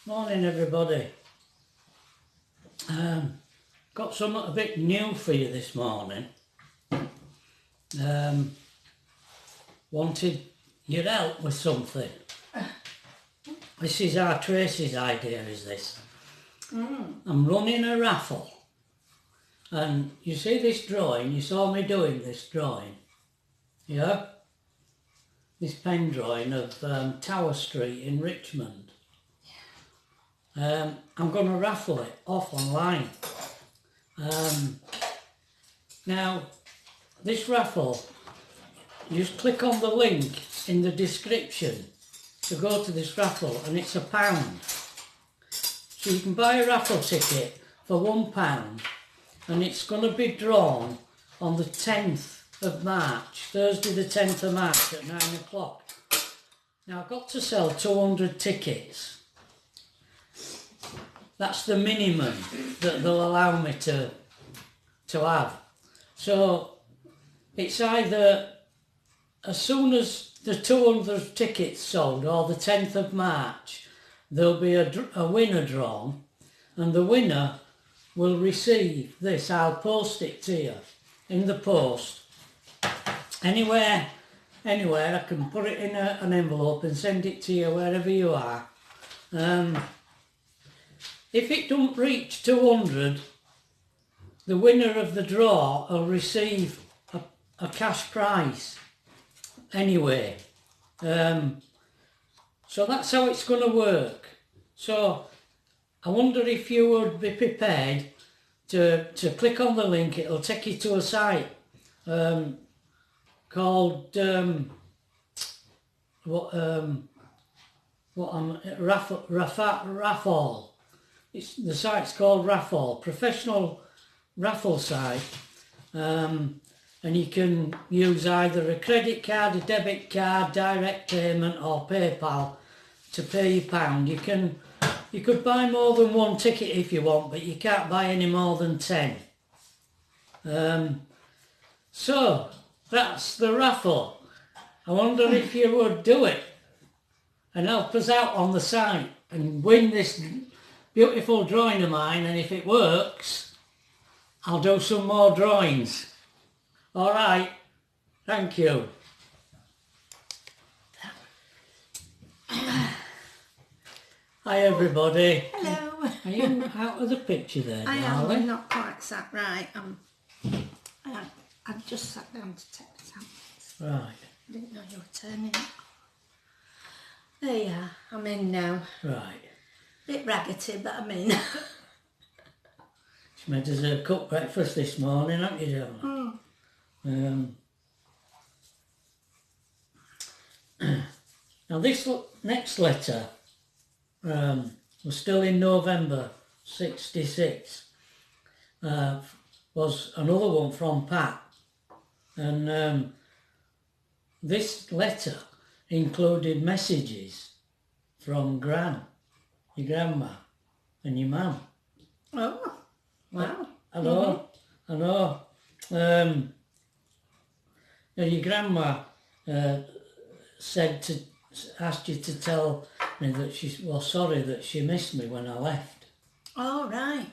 Morning everybody. Got something a bit new for you this morning. Wanted your help with something. This is our Tracy's idea, is this. I'm running a raffle. And you see this drawing, you saw me doing this drawing. Yeah? This pen drawing of Tower Street in Richmond. I'm going to raffle it off online. Now, this raffle, you just click on the link in the description to go to this raffle, and it's £1. So you can buy a raffle ticket for £1, and it's going to be drawn on the 10th of March, Thursday the 10th of March at 9 o'clock. Now, I've got to sell 200 tickets. That's the minimum that they'll allow me to have. So it's either as soon as the 200 tickets sold or the 10th of March, there'll be a winner drawn, and the winner will receive this. I'll post it to you in the post. Anywhere I can put it in an envelope and send it to you wherever you are. If it don't reach 200, the winner of the draw will receive a cash prize anyway. So that's how it's going to work. So I wonder if you would be prepared to click on the link. It'll take you to a site called raffle. The site's called Raffle, professional raffle site, and you can use either a credit card, a debit card, direct payment or PayPal to pay your £1. You could buy more than one ticket if you want, but you can't buy any more than 10. So that's the raffle. I wonder if you would do it and help us out on the site and win this beautiful drawing of mine, and if it works, I'll do some more drawings. All right, thank you. Hi everybody. Hello. Are you out of the picture there, I darling? am not quite sat right. I've just sat down to take the tablets. Right. I didn't know you were turning it. There you are. I'm in now. Right. Bit raggedy, but I'm in. She made us a cooked breakfast this morning, haven't you, darling? Now this next letter was still in November '66. Was another one from Pat, and this letter included messages from Gran, your grandma, and your mum. Oh, wow. I know. Your grandma asked you to tell me that she was sorry that she missed me when I left. Oh, right.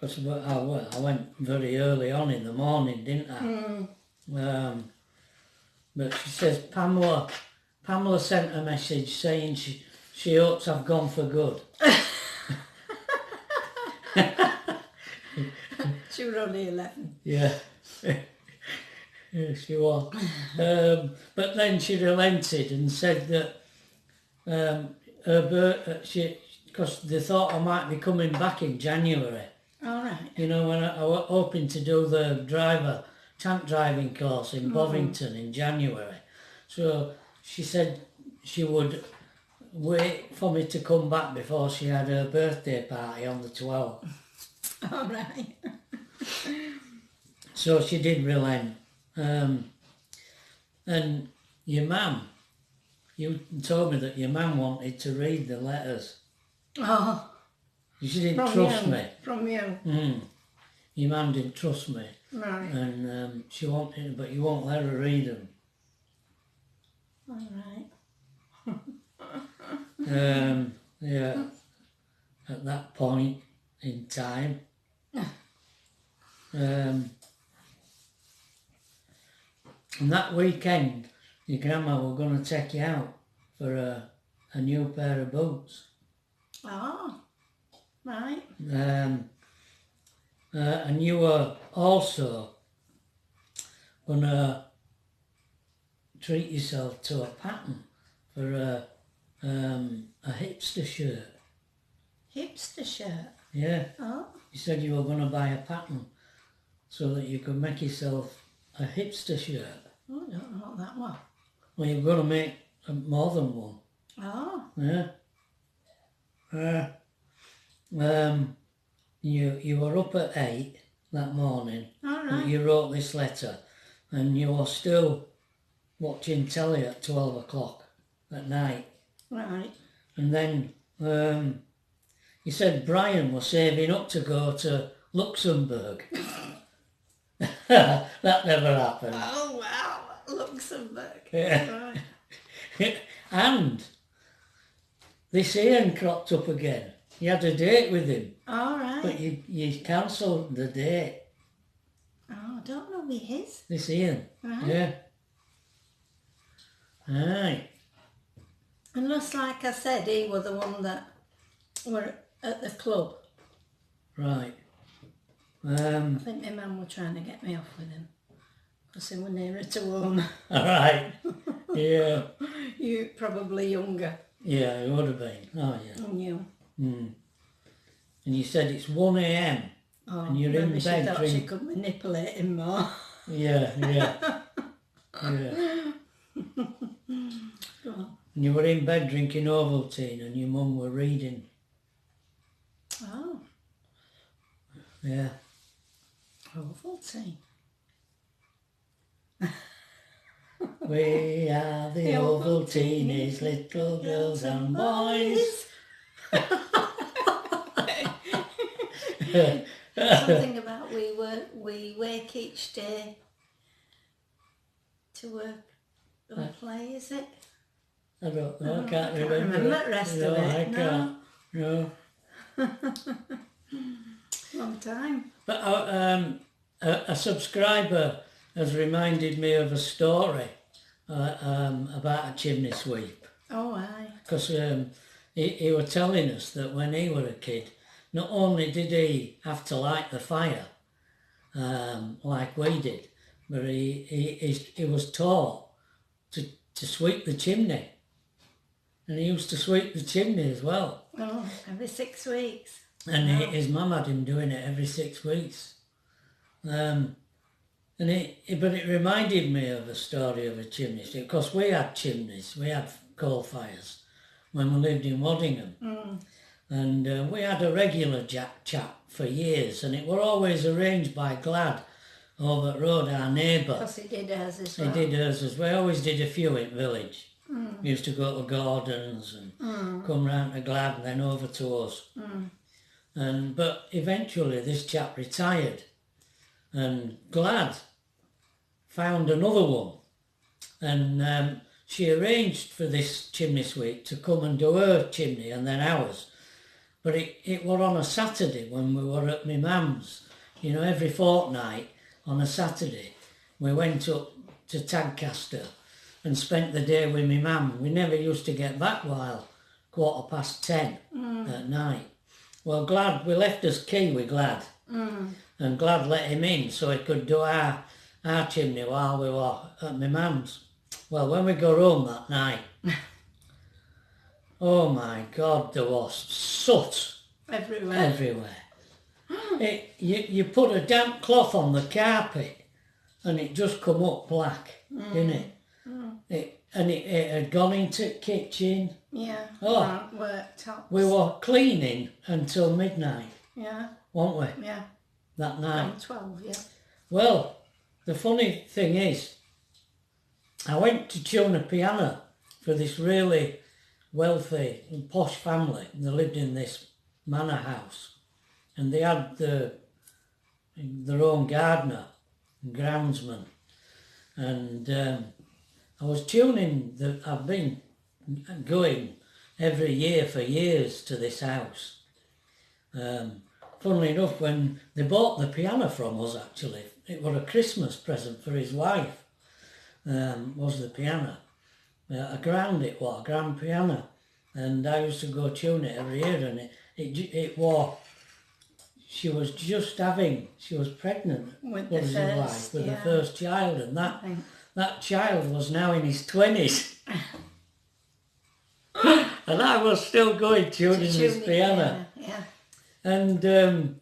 Because I went very early on in the morning, didn't I? But she says Pamela sent a message saying she hopes I've gone for good. She was only 11. Yeah. Yeah, she was. But then she relented and said that because they thought I might be coming back in January. All right. You know, when I was hoping to do the tank driving course in Bovington in January. So she said she would wait for me to come back before she had her birthday party on the 12th. All right. So she did relent. And your mum, you told me that your mum wanted to read the letters. Oh. She didn't trust me. From you. Your mum didn't trust me. Right. And she wanted, but you won't let her read them. All right. yeah. At that point in time. And that weekend, your grandma were going to take you out for a new pair of boots. Oh, right. And you were also going to treat yourself to a pattern for a hipster shirt. Hipster shirt. Yeah. Oh. You said you were going to buy a pattern so that you could make yourself a hipster shirt. Oh, I don't know what that was. Well, you're going to make more than one. Oh. Yeah. You were up at 8 that morning. All right. You wrote this letter, and you were still watching telly at 12 o'clock at night. Right. And then you said Brian was saving up to go to Luxembourg. That never happened. Oh, wow. Luxembourg. Yeah. Right. And this Ian cropped up again. You had a date with him, All right. but you cancelled the date. Oh, I don't know who he is. This Ian. Right. Yeah. Aye. Unless, like I said, he was the one that were at the club. Right. I think my mum was trying to get me off with him. Because he was nearer to home. All right. Yeah. You probably younger Yeah, it would have been. Oh, yeah. than you. And you said it's 1 a.m. Oh, And you're in maybe she bed thought drink- she could manipulate him more. Yeah. Yeah. Go on. And you were in bed drinking Ovaltine and your mum were reading. Oh, Yeah. Ovaltini. We are the Ovaltinis, little girls and boys. Something about we wake each day to work and play, is it? I don't know, I can't can't remember. remember the rest No, of it, I no. can't. No. Long time. But a subscriber has reminded me of a story about a chimney sweep. Oh, aye. Because he was telling us that when he was a kid, not only did he have to light the fire like we did, but he was taught to sweep the chimney. And he used to sweep the chimney as well. Oh, every 6 weeks. And his mum had him doing it every 6 weeks. But it reminded me of a story of a chimney sweep, because we had chimneys, we had coal fires when we lived in Waddingham. And we had a regular chat for years, and it were always arranged by Glad over at road, our neighbour. Because he did hers as He well. did hers as well. We always did a few in village. We used to go to Gordon's and come round to Glad and then over to us. But eventually this chap retired, and Glad found another one, and she arranged for this chimney sweep to come and do her chimney and then ours. But it were on a Saturday when we were at my mum's. You know, every fortnight on a Saturday we went up to Tadcaster and spent the day with my mum. We never used to get back while 10:15 at night. Well, Glad, we left his key with Glad, and Glad let him in so he could do our chimney while we were at my mum's. Well, when we got home that night, oh my God, there was soot everywhere. You put a damp cloth on the carpet and it just come up black, didn't it? It had gone into the kitchen. Yeah. Oh. Worktops. We were cleaning until midnight, Yeah. weren't we, Yeah. that night? I'm 12, yeah. Well, the funny thing is, I went to tune a piano for this really wealthy and posh family. They lived in this manor house, and they had their own gardener and groundsman. And I was tuning, I've been going every year for years to this house. Funnily enough, when they bought the piano from us, actually, it was a Christmas present for his wife, was the piano. A grand it was, a grand piano. And I used to go tune it every year, and it was, she was pregnant with was the his first, wife, with the first child, and that child was now in his 20s. And I was still going tuning this piano. Yeah. And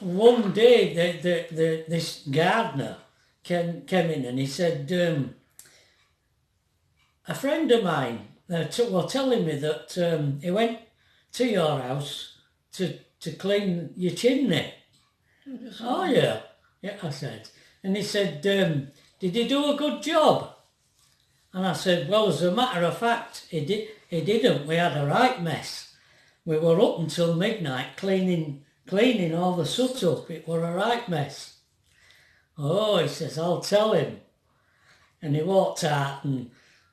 one day this gardener came in and he said, a friend of mine was telling me that he went to your house to clean your chimney. Oh yeah, I said. And he said, did he do a good job? And I said, well, as a matter of fact, he didn't. We had a right mess. We were up until midnight cleaning all the soot up. It were a right mess. Oh, he says, I'll tell him. And he walked out, and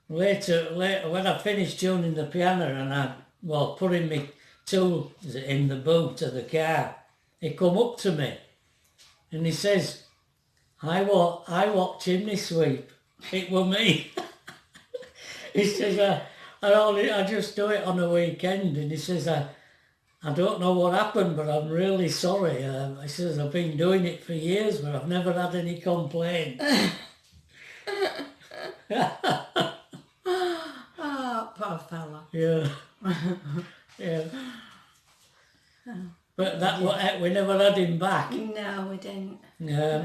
later when I finished tuning the piano and I putting my tools in the boot of the car, he come up to me and he says, I walk chimney sweep. It were me. He says, I just do it on a weekend, and he says, I don't know what happened, but I'm really sorry. He says, I've been doing it for years, but I've never had any complaints. Oh, poor fella. Yeah. Yeah. But we never had him back. No, we didn't.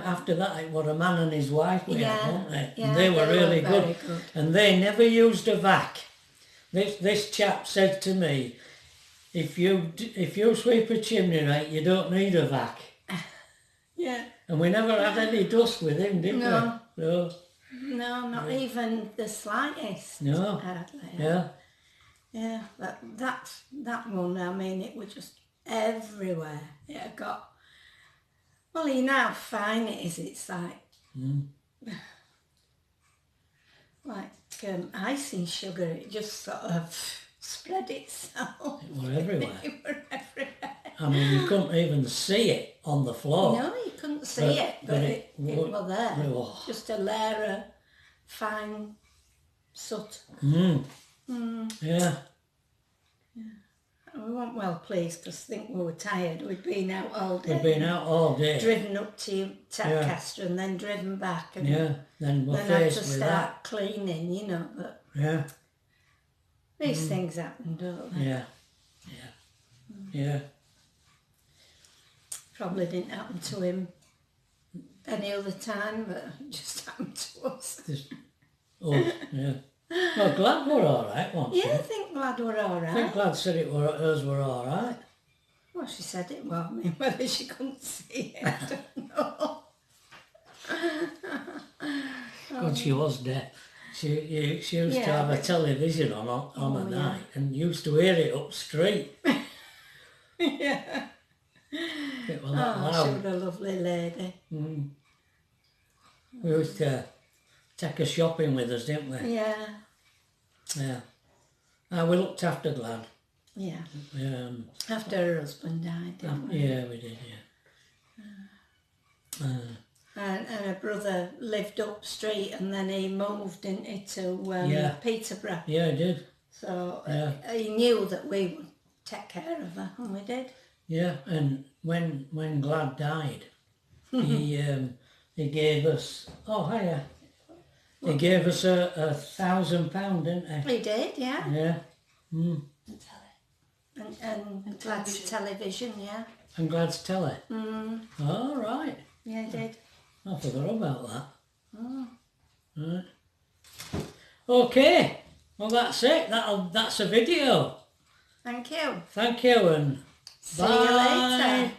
After that, it was a man and his wife, weren't they? Yeah, and they were really very good. And they never used a vac. This chap said to me, if you sweep a chimney right, you don't need a vac. Yeah. And we never had any dust with him, did we? No. No, not even the slightest. No. Hardly. Yeah. Yeah, but that one, I mean, it was just everywhere. It had got, well, you know how fine it is. It's like, like icing sugar. It just sort of spread itself. It was everywhere. It was everywhere. I mean, you couldn't even see it on the floor. No, you couldn't see but it was there. Oh. Just a layer of fine soot. Yeah. We weren't well pleased because I think we were tired. We'd been out all day. We'd been out all day. Driven up to Tadcaster and then driven back. And then we're then faced had to with start that. cleaning, you know. But Yeah. these things happen, don't they? Yeah. Yeah. Probably didn't happen to him any other time, but it just happened to us. Yeah. Well, Glad were all right, wasn't she? Yeah, I think Glad were all right. I think Glad said hers were all right. Well, she said it was. I mean, whether she couldn't see it, I don't know. God, she was deaf. She used to have a television on at night and used to hear it up street. Yeah. It was that loud. She was a lovely lady. We used to take her shopping with us, didn't we? Yeah. Yeah. We looked after Glad. Yeah. After her husband died, didn't we? Yeah, we did, yeah. And her brother lived up street and then he moved into Peterborough. Yeah, he did. So he knew that we would take care of her, and we did. Yeah, and when Glad died, he gave us, he gave us £1,000, didn't he? He did, yeah. Yeah. And Glad's television, yeah. And Glad's telly? All right. Yeah, he did. I forgot about that. Right. Okay. Well, that's it. That's a video. Thank you. Thank you, and See you later.